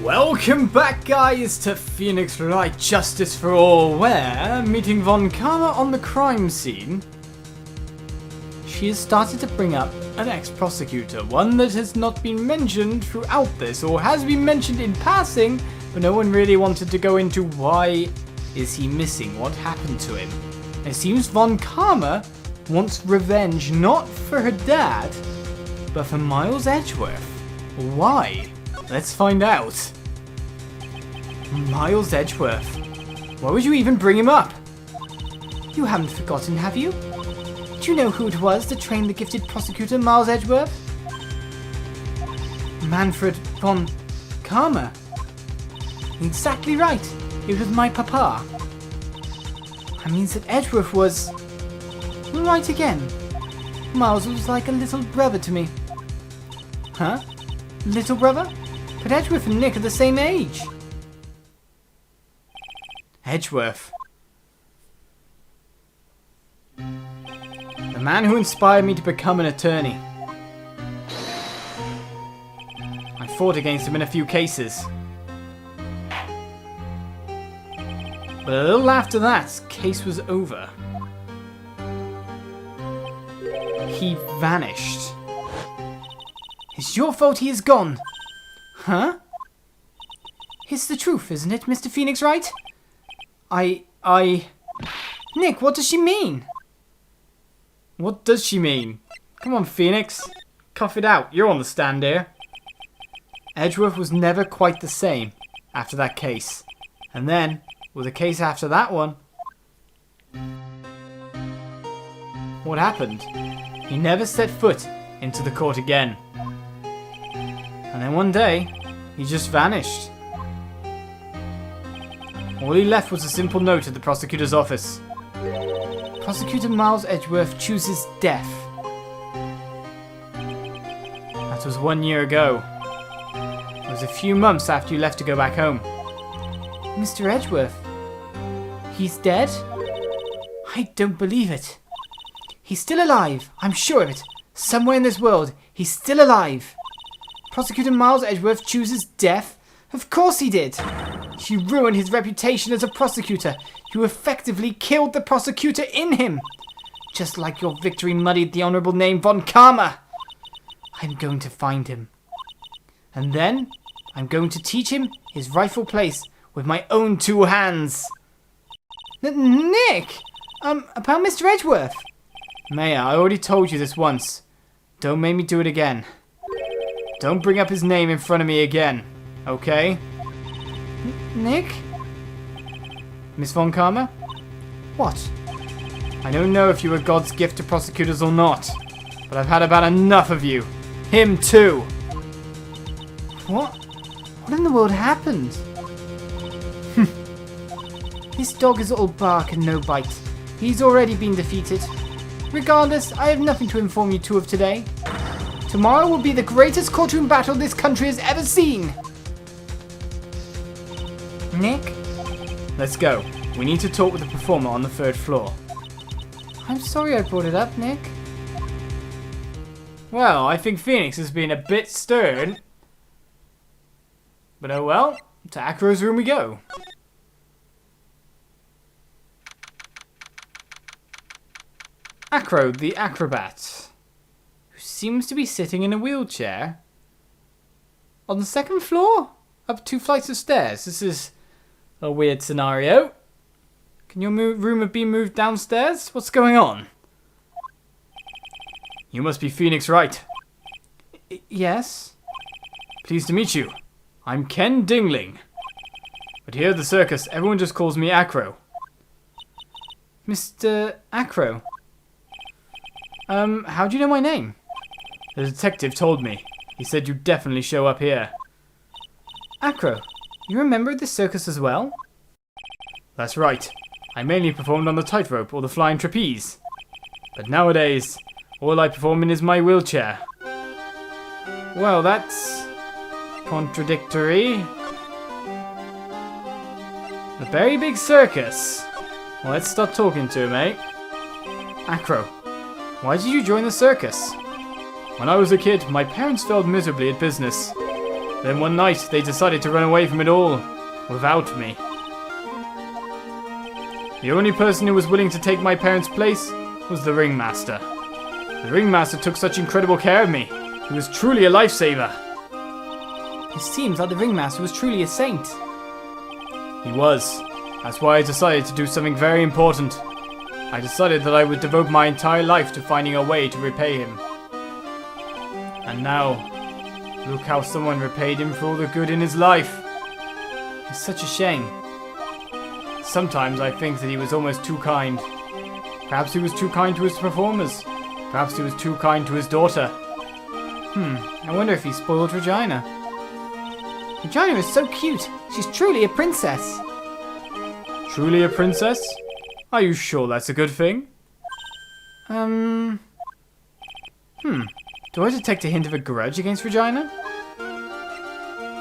Welcome back, guys, to Phoenix Wright Justice for All, where, meeting Von Karma on the crime scene, she has started to bring up an ex-prosecutor, one that has not been mentioned throughout this, or has been mentioned in passing, but no one really wanted to go into why is he missing, what happened to him. It seems Von Karma wants revenge not for her dad, but for Miles Edgeworth. Why? Let's find out. Miles Edgeworth. Why would you even bring him up? You haven't forgotten, have you? Do you know who it was that trained the gifted prosecutor Miles Edgeworth? Manfred von Karma. Exactly right. It was my papa. That means that Edgeworth was... right again. Miles was like a little brother to me. Huh? Little brother? But Edgeworth and Nick are the same age. Edgeworth. The man who inspired me to become an attorney. I fought against him in a few cases. But a little after that, case was over. He vanished. It's your fault he is gone. Huh? It's the truth, isn't it, Mr. Phoenix Wright? Nick, what does she mean? What does she mean? Come on, Phoenix. Cough it out. You're on the stand here. Edgeworth was never quite the same after that case. And then, with a case after that one... what happened? He never set foot into the court again. And then one day, he just vanished. All he left was a simple note at the prosecutor's office. Prosecutor Miles Edgeworth chooses death. That was 1 year ago. It was a few months after you left to go back home. Mr. Edgeworth? He's dead? I don't believe it. He's still alive, I'm sure of it. Somewhere in this world, he's still alive. Prosecutor Miles Edgeworth chooses death? Of course he did. You ruined his reputation as a prosecutor. You effectively killed the prosecutor in him. Just like your victory muddied the honourable name Von Karma. I'm going to find him. And then, I'm going to teach him his rightful place with my own two hands. Nick! About Mr. Edgeworth. Maya, I already told you this once. Don't make me do it again. Don't bring up his name in front of me again, okay? Nick? Miss Von Karma? What? I don't know if you were God's gift to prosecutors or not, but I've had about enough of you. Him too! What? What in the world happened? This dog is all bark and no bite. He's already been defeated. Regardless, I have nothing to inform you two of today. Tomorrow will be the greatest courtroom battle this country has ever seen. Nick? Let's go. We need to talk with the performer on the 3rd floor. I'm sorry I brought it up, Nick. Well, I think Phoenix has been a bit stern. But oh well, to Acro's room we go. Acro, the acrobat, who seems to be sitting in a wheelchair. On the 2nd floor? Up 2 flights of stairs. This is a weird scenario. Can your room have been moved downstairs? What's going on? You must be Phoenix Wright. Yes? Pleased to meet you. I'm Ken Dingling. But here at the circus, everyone just calls me Acro. Mr. Acro? How do you know my name? The detective told me. He said you'd definitely show up here. Acro, you remember the circus as well? That's right. I mainly performed on the tightrope or the flying trapeze. But nowadays, all I perform in is my wheelchair. Well, that's... contradictory. The very big circus. Well, let's start talking to him, eh? Acro, why did you join the circus? When I was a kid, my parents failed miserably at business. Then one night, they decided to run away from it all, without me. The only person who was willing to take my parents' place was the ringmaster. The ringmaster took such incredible care of me. He was truly a lifesaver. It seems like the ringmaster was truly a saint. He was. That's why I decided to do something very important. I decided that I would devote my entire life to finding a way to repay him. And now, look how someone repaid him for all the good in his life. It's such a shame. Sometimes I think that he was almost too kind. Perhaps he was too kind to his performers. Perhaps he was too kind to his daughter. I wonder if he spoiled Regina. Regina is so cute. She's truly a princess. Truly a princess? Are you sure that's a good thing? Do I detect a hint of a grudge against Regina?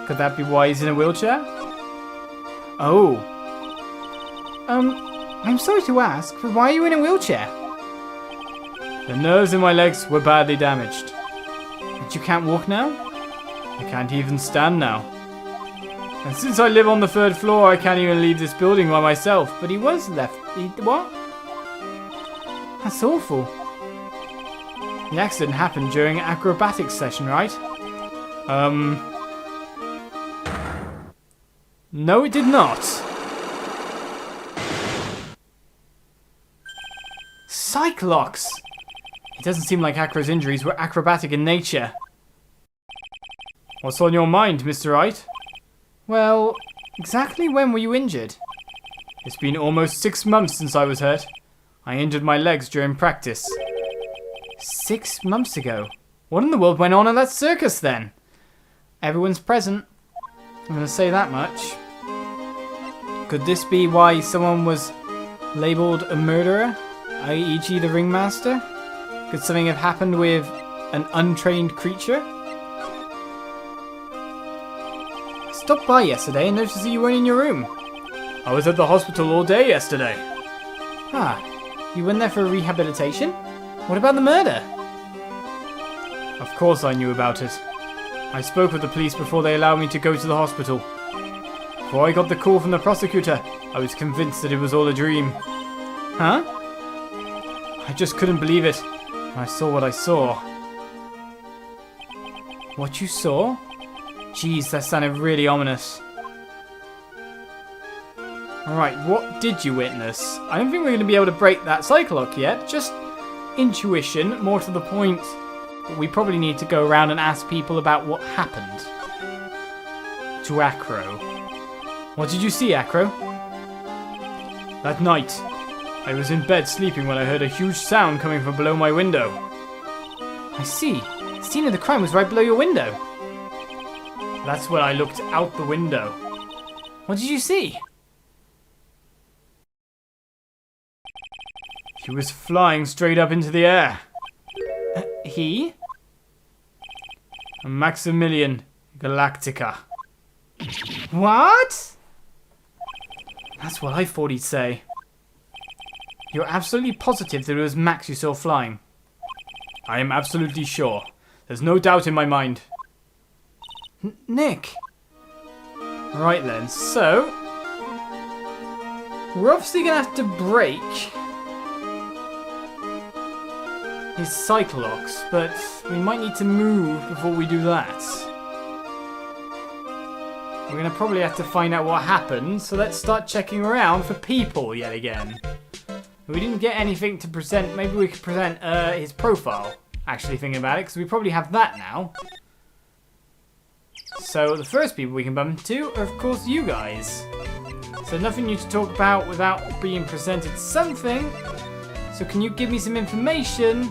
Could that be why he's in a wheelchair? Oh. I'm sorry to ask, but why are you in a wheelchair? The nerves in my legs were badly damaged. And you can't walk now? I can't even stand now. And since I live on the 3rd floor, I can't even leave this building by myself. But he was left. What? That's awful. The accident happened during an acrobatics session, right? No, it did not. Cyclops! It doesn't seem like Acro's injuries were acrobatic in nature. What's on your mind, Mr. Wright? Well, exactly when were you injured? It's been almost 6 months since I was hurt. I injured my legs during practice. 6 months ago? What in the world went on at that circus then? Everyone's present. I'm going to say that much. Could this be why someone was labelled a murderer? i.e. the ringmaster? Could something have happened with an untrained creature? I stopped by yesterday and noticed that you weren't in your room. I was at the hospital all day yesterday. Ah, you went there for rehabilitation? What about the murder? Of course I knew about it. I spoke with the police before they allowed me to go to the hospital. Before I got the call from the prosecutor, I was convinced that it was all a dream. Huh? I just couldn't believe it when I saw what I saw. What you saw? Jeez, that sounded really ominous. Alright, what did you witness? I don't think we're going to be able to break that cycle lock yet. Just intuition, more to the point. But we probably need to go around and ask people about what happened to Acro. What did you see, Acro? That night, I was in bed sleeping when I heard a huge sound coming from below my window. I see. The scene of the crime was right below your window. That's when I looked out the window. What did you see? He was flying straight up into the air. He? Maximilian Galactica. What? That's what I thought he'd say. You're absolutely positive that it was Max you saw flying? I am absolutely sure. There's no doubt in my mind. Nick. Right then, so we're obviously going to have to break his Cyclops, but we might need to move before we do that. We're going to probably have to find out what happened, so let's start checking around for people yet again. We didn't get anything to present. Maybe we could present his profile, actually thinking about it, because we probably have that now. So the first people we can bump into are, of course, you guys. So nothing new to talk about without being presented something. So can you give me some information?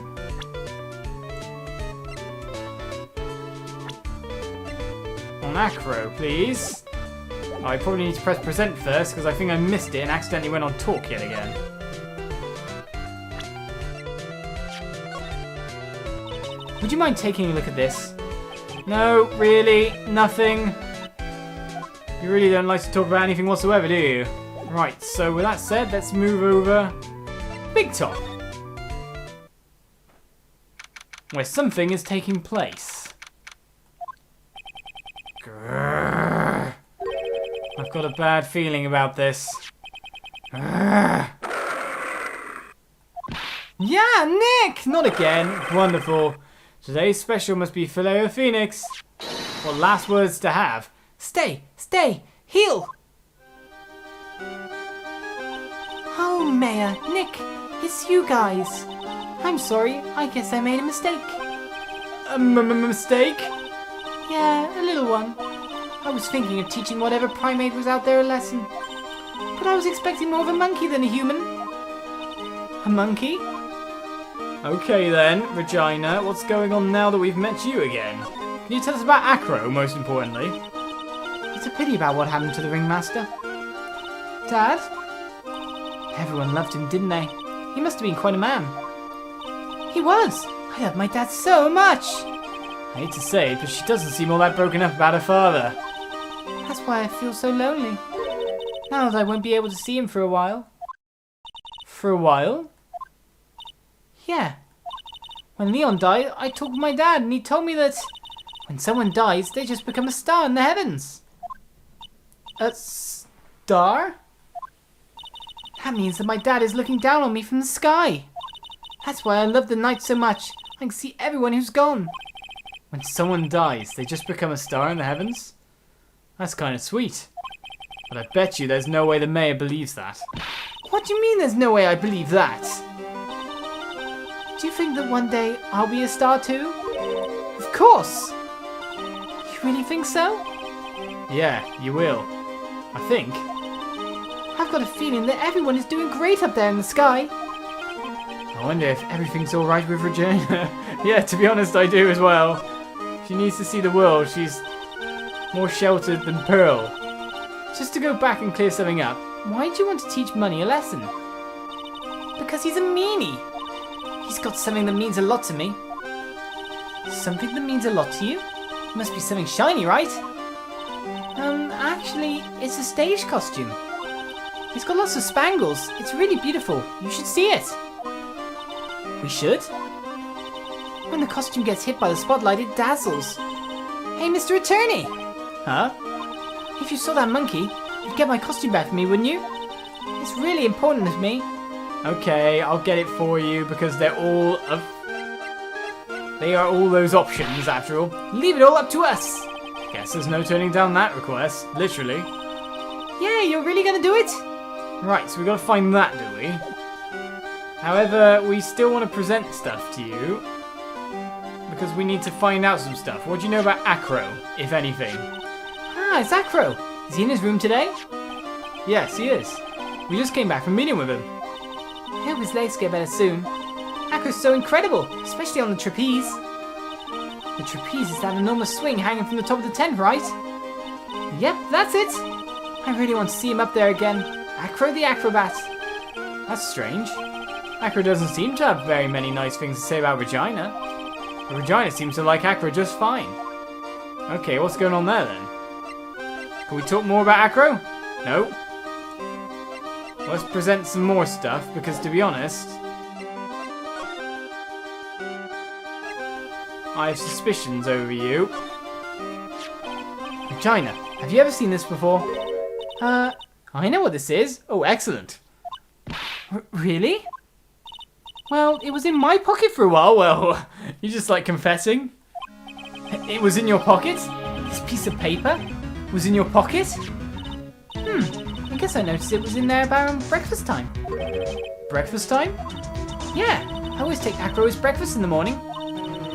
On Acro, please. Oh, I probably need to press present first because I think I missed it and accidentally went on talk yet again. Would you mind taking a look at this? No, really, nothing. You really don't like to talk about anything whatsoever, do you? Right, so with that said, let's move over Big Top, where something is taking place. Grrr. I've got a bad feeling about this. Grrr. Yeah, Nick! Not again. Wonderful. Today's special must be filet o phoenix. What last words to have? Stay! Stay! Heal! Oh, Maya, Nick, it's you guys. I'm sorry, I guess I made a mistake. A mistake? Yeah, a little one. I was thinking of teaching whatever primate was out there a lesson. But I was expecting more of a monkey than a human. A monkey? Okay then, Regina, what's going on now that we've met you again? Can you tell us about Acro, most importantly? It's a pity about what happened to the ringmaster. Dad? Everyone loved him, didn't they? He must have been quite a man. He was! I love my dad so much! I hate to say it, but she doesn't seem all that broken up about her father. That's why I feel so lonely. Now that I won't be able to see him for a while. For a while? Yeah. When Leon died, I talked with my dad and he told me that when someone dies, they just become a star in the heavens. A star? That means that my dad is looking down on me from the sky. That's why I love the night so much. I can see everyone who's gone. When someone dies, they just become a star in the heavens? That's kind of sweet. But I bet you there's no way the mayor believes that. What do you mean there's no way I believe that? Do you think that one day I'll be a star too? Of course! You really think so? Yeah, you will. I think. I've got a feeling that everyone is doing great up there in the sky. I wonder if everything's alright with Regina. Yeah, to be honest, I do as well. She needs to see the world. She's more sheltered than Pearl. Just to go back and clear something up, why do you want to teach Money a lesson? Because he's a meanie. He's got something that means a lot to me. Something that means a lot to you? It must be something shiny, right? Actually, it's a stage costume. It's got lots of spangles. It's really beautiful. You should see it. We should? When the costume gets hit by the spotlight, it dazzles. Hey, Mr. Attorney! Huh? If you saw that monkey, you'd get my costume back for me, wouldn't you? It's really important to me. Okay, I'll get it for you because they are all those options after all. Leave it all up to us. Guess there's no turning down that request, literally. Yeah, you're really gonna do it? Right, so we gotta find that, do we? However, we still want to present stuff to you because we need to find out some stuff. What do you know about Acro, if anything? Ah, it's Acro. Is he in his room today? Yes, he is. We just came back from meeting with him. I hope his legs get better soon. Acro's so incredible, especially on the trapeze. The trapeze is that enormous swing hanging from the top of the tent, right? Yep, that's it. I really want to see him up there again. Acro the acrobat. That's strange. Acro doesn't seem to have very many nice things to say about Regina. But Regina seems to like Acro just fine. Okay, what's going on there then? Can we talk more about Acro? No? Let's present some more stuff, because to be honest, I have suspicions over you. Regina, have you ever seen this before? I know what this is. Oh, excellent. Really? Well, it was in my pocket for a while. Well, you just like confessing? It was in your pocket? This piece of paper was in your pocket? I guess I noticed it was in there around breakfast time. Breakfast time? Yeah, I always take Acro his breakfast in the morning.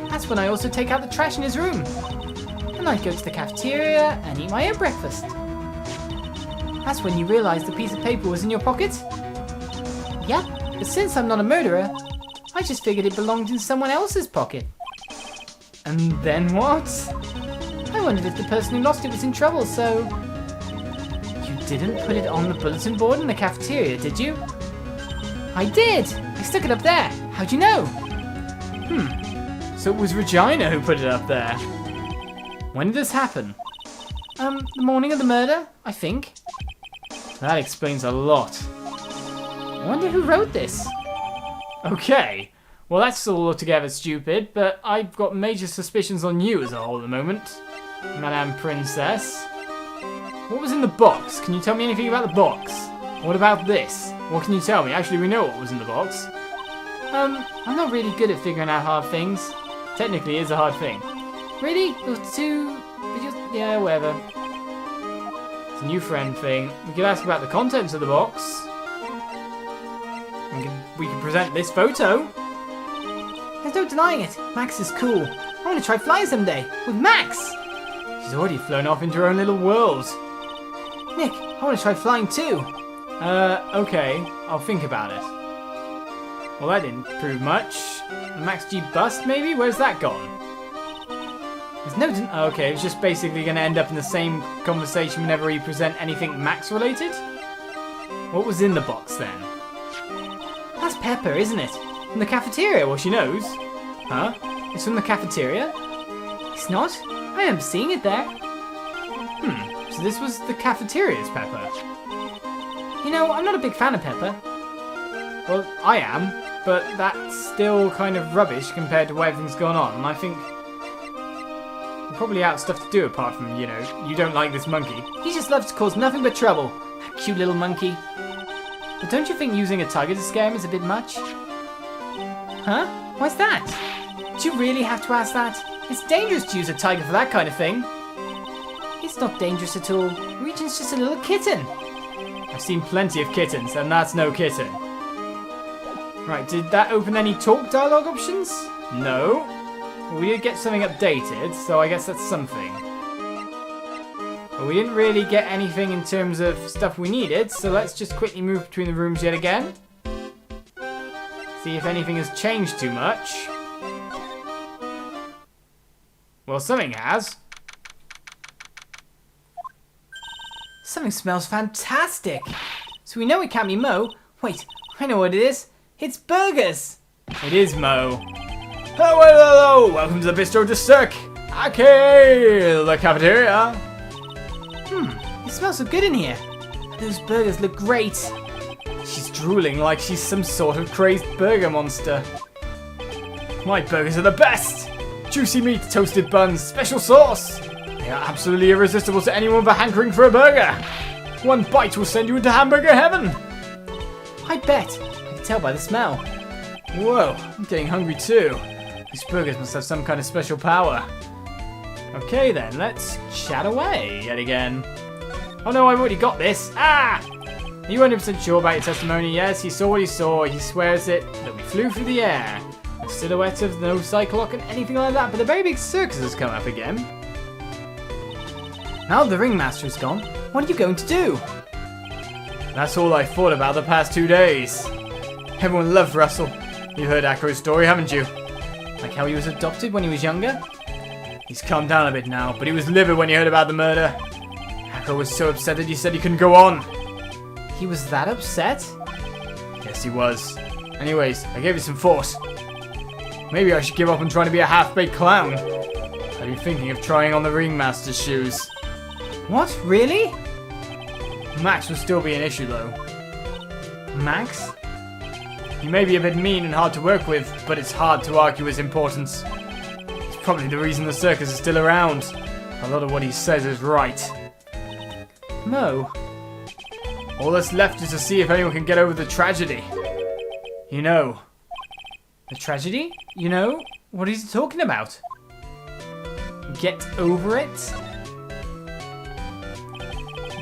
That's when I also take out the trash in his room. And I go to the cafeteria and eat my own breakfast. That's when you realised the piece of paper was in your pocket? Yep, but since I'm not a murderer, I just figured it belonged in someone else's pocket. And then what? I wondered if the person who lost it was in trouble, so... You didn't put it on the bulletin board in the cafeteria, did you? I did! I stuck it up there. How'd you know? So it was Regina who put it up there. When did this happen? The morning of the murder, I think. That explains a lot. I wonder who wrote this. Okay, well that's all altogether stupid, but I've got major suspicions on you as a whole at the moment. Madame Princess. What was in the box? Can you tell me anything about the box? What about this? What can you tell me? Actually, we know what was in the box. I'm not really good at figuring out hard things. Technically, it is a hard thing. Really? You're too... Yeah, whatever. It's a new friend thing. We could ask about the contents of the box. We can present this photo. There's no denying it. Max is cool. I want to try flying someday. With Max! She's already flown off into her own little world. Nick, I want to try flying too. Okay. I'll think about it. Well, that didn't prove much. The Max G bust, maybe? Where's that gone? There's no okay, it's just basically going to end up in the same conversation whenever we present anything Max-related? What was in the box, then? That's Pepper, isn't it? From the cafeteria, well, she knows. Huh? It's from the cafeteria? It's not? I am seeing it there. So this was the cafeteria's Pepper. You know, I'm not a big fan of Pepper. Well, I am, but that's still kind of rubbish compared to where everything's going on, and I think we're probably out of stuff to do apart from, you know, you don't like this monkey. He just loves to cause nothing but trouble. That cute little monkey. But don't you think using a tiger to scare him is a bit much? Huh? Why's that? Do you really have to ask that? It's dangerous to use a tiger for that kind of thing. It's not dangerous at all. Regent's just a little kitten. I've seen plenty of kittens, and that's no kitten. Right, did that open any talk dialogue options? No. Well, we did get something updated, so I guess that's something. But we didn't really get anything in terms of stuff we needed, so let's just quickly move between the rooms yet again. See if anything has changed too much. Well, something has. Something smells fantastic. So we know it can't be Mo. Wait, I know what it is. It's burgers. It is Mo. Hello, welcome to the Bistro de Circus. Okay, the cafeteria. It smells so good in here. Those burgers look great. She's drooling like she's some sort of crazed burger monster. My burgers are the best. Juicy meat, toasted buns, special sauce. They are absolutely irresistible to anyone with a hankering for a burger. One bite will send you into hamburger heaven. I bet. I can tell by the smell. Whoa, I'm getting hungry too. These burgers must have some kind of special power. Okay then, let's chat away yet again. Oh no, I've already got this. Ah! Are you 100% sure about your testimony? Yes, he saw what he saw. He swears it. That we flew through the air. A silhouette of no cyclock and anything like that, but a very big circus has come up again. Now the ringmaster is gone, what are you going to do? That's all I thought about the past 2 days. Everyone loved Russell. You heard Acro's story, haven't you? Like how he was adopted when he was younger? He's calmed down a bit now, but he was livid when he heard about the murder. Acro was so upset that he said he couldn't go on. He was that upset? Yes, he was. Anyways, I gave you some force. Maybe I should give up on trying to be a half-baked clown. I've been thinking of trying on the ringmaster's shoes. What? Really? Max will still be an issue, though. Max? He may be a bit mean and hard to work with, but it's hard to argue his importance. It's probably the reason the circus is still around. A lot of what he says is right. Mo? All that's left is to see if anyone can get over the tragedy. You know. The tragedy? You know? What is he talking about? Get over it?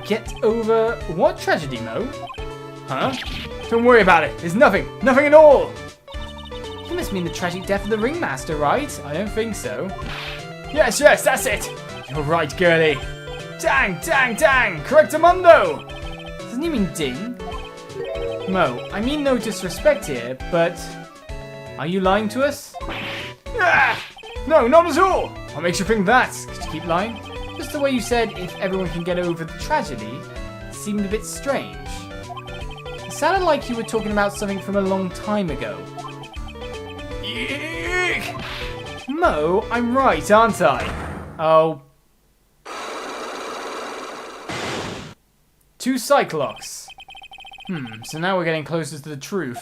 Get over what tragedy, Mo? Huh? Don't worry about it. There's nothing. Nothing at all. You must mean the tragic death of the ringmaster, right? I don't think so. Yes, that's it. You're right, girlie. Dang, correctamundo. Doesn't he mean ding? Mo, I mean no disrespect here, but are you lying to us? Ah! No, not at all. What makes you think that? Could you keep lying? Just the way you said, if everyone can get over the tragedy, seemed a bit strange. It sounded like you were talking about something from a long time ago. Eek! Mo, I'm right, aren't I? Oh. 2 Cyclocks. So now we're getting closer to the truth.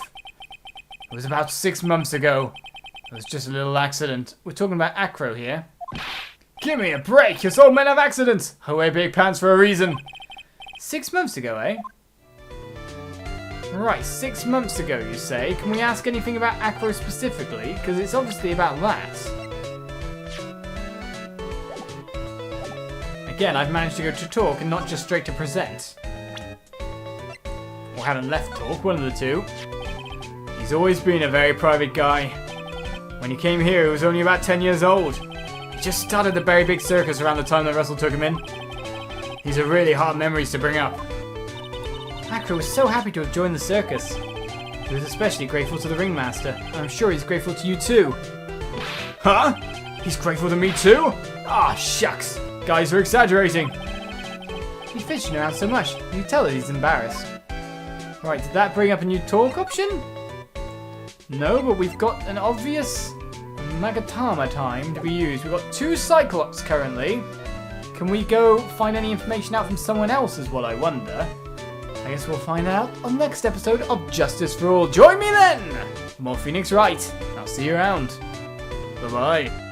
It was about 6 months ago. It was just a little accident. We're talking about Acro here. Give me a break, you're all men have accidents. I wear big pants for a reason. 6 months ago, eh? Right, 6 months ago, you say. Can we ask anything about Acro specifically? Because it's obviously about that. Again, I've managed to go to talk and not just straight to present. Or hadn't left talk, one of the two. He's always been a very private guy. When he came here, he was only about 10 years old. He just started the very big circus around the time that Russell took him in. These are really hard memories to bring up. Acro was so happy to have joined the circus. He was especially grateful to the ringmaster. I'm sure he's grateful to you too. Huh? He's grateful to me too? Ah, shucks. Guys are exaggerating. He's fidgeting around so much, you can tell that he's embarrassed. Right, did that bring up a new talk option? No, but we've got an obvious Magatama time to be used. We've got 2 Cyclops currently. Can we go find any information out from someone else is what I wonder. I guess we'll find out on the next episode of Justice for All. Join me then! For more Phoenix Wright. I'll see you around. Bye-bye.